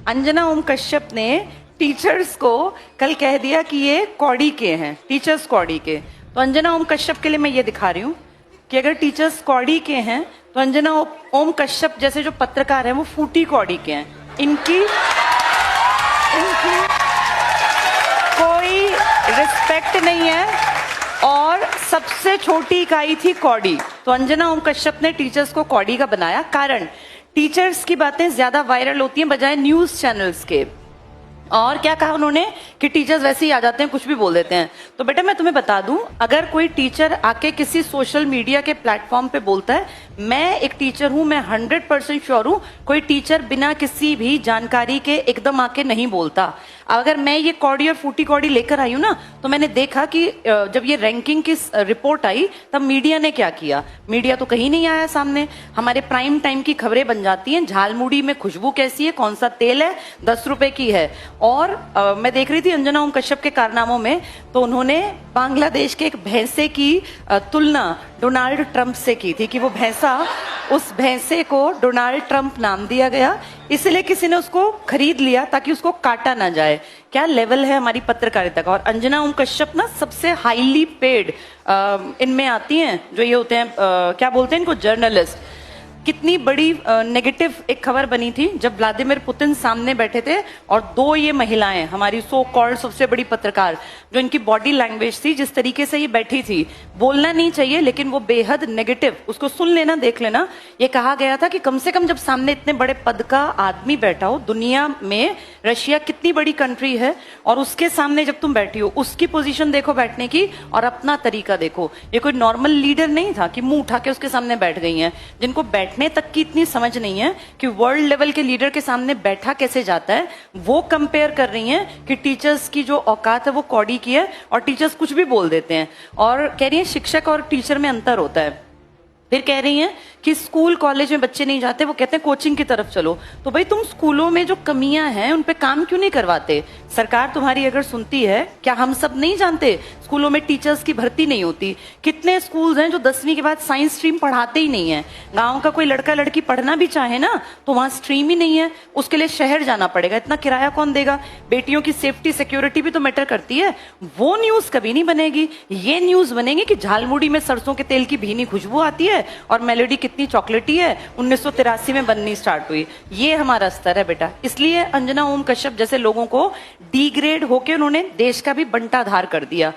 अंजना ओम कश्यप ने टीचर्स को कल कह दिया कि ये कौड़ी के हैं, टीचर्स कौड़ी के। तो अंजना ओम कश्यप के लिए मैं ये दिखा रही हूँ कि अगर टीचर्स कौड़ी के हैं तो अंजना ओम कश्यप जैसे जो पत्रकार हैं वो फूटी कौड़ी के हैं। इनकी कोई रिस्पेक्ट नहीं है और सबसे छोटी इकाई थी कौड़ी। तो अंजना ओम कश्यप ने टीचर्स को कौड़ी का बनाया। कारण टीचर्स की बातें ज्यादा वायरल होती हैं बजाय न्यूज चैनल्स के। और क्या कहा उन्होंने कि टीचर्स वैसे ही आ जाते हैं, कुछ भी बोल देते हैं। तो बेटा मैं तुम्हें बता दूं, अगर कोई टीचर आके किसी सोशल मीडिया के प्लेटफॉर्म पे बोलता है, मैं एक टीचर हूं, मैं 100% श्योर हूं कोई टीचर बिना किसी भी जानकारी के एकदम आके नहीं बोलता। अगर मैं ये कौड़ी और फूटी कौड़ी लेकर आई हूं ना, तो मैंने देखा कि जब ये रैंकिंग की रिपोर्ट आई तब मीडिया ने क्या किया। मीडिया तो कहीं नहीं आया सामने। हमारे प्राइम टाइम की खबरें बन जाती हैं, झालमुड़ी में खुशबू कैसी है, कौन सा तेल है, 10 रुपए की है। और मैं देख रही थी अंजना ओम कश्यप के कारनामों में, तो उन्होंने बांग्लादेश के एक भैंसे की तुलना डोनाल्ड ट्रंप से की थी कि वो भैंसा, उस भैंसे को डोनाल्ड ट्रंप नाम दिया गया, इसलिए किसी ने उसको खरीद लिया ताकि उसको काटा ना जाए। क्या लेवल है हमारी पत्रकारिता का। और अंजना ओम कश्यप ना सबसे हाईली पेड इनमें आती हैं, जो ये होते हैं क्या बोलते हैं इनको, जर्नलिस्ट। कितनी बड़ी नेगेटिव एक खबर बनी थी जब व्लादिमीर पुतिन सामने बैठे थे और दो ये महिलाएं, हमारी सो कॉल्ड सबसे बड़ी पत्रकार, जो इनकी बॉडी लैंग्वेज थी, जिस तरीके से ये बैठी थी, बोलना नहीं चाहिए लेकिन वो बेहद नेगेटिव, उसको सुन लेना, देख लेना। ये कहा गया था कि कम से कम जब सामने इतने बड़े पद का आदमी बैठा हो, दुनिया में रशिया कितनी बड़ी कंट्री है और उसके सामने जब तुम बैठी हो, उसकी पोजीशन देखो बैठने की और अपना तरीका देखो। ये कोई नॉर्मल लीडर नहीं था कि मुंह उठा के उसके सामने बैठ गई हैं, जिनको बैठने तक की इतनी समझ नहीं है कि वर्ल्ड लेवल के लीडर के सामने बैठा कैसे जाता है। वो कंपेयर कर रही हैं कि टीचर्स की जो औकात है वो कौड़ी की है और टीचर्स कुछ भी बोल देते हैं। और कह रही हैं शिक्षक और टीचर में अंतर होता है। फिर कह रही हैं कि स्कूल कॉलेज में बच्चे नहीं जाते, वो कहते हैं कोचिंग की तरफ चलो। तो भाई तुम स्कूलों में जो कमियां हैं उन पे काम क्यों नहीं करवाते। सरकार तुम्हारी अगर सुनती है, क्या हम सब नहीं जानते स्कूलों में टीचर्स की भर्ती नहीं होती। कितने स्कूल्स हैं जो 10वीं के बाद साइंस स्ट्रीम पढ़ाते ही नहीं है। गांव का कोई लड़का लड़की पढ़ना भी चाहे ना तो वहां स्ट्रीम ही नहीं है, उसके लिए शहर जाना पड़ेगा, इतना किराया कौन देगा। बेटियों की सेफ्टी सिक्योरिटी भी तो मैटर करती है। वो न्यूज कभी नहीं बनेगी। ये न्यूज बनेगी कि झालमुड़ी में सरसों के तेल की भीनी खुशबू आती है और मेलोडी कितनी चॉकलेटी है, 1983 में बननी स्टार्ट हुई। ये हमारा स्तर है बेटा। इसलिए अंजना ओम कश्यप जैसे लोगों को डिग्रेड होके उन्होंने देश का भी बंटाधार कर दिया।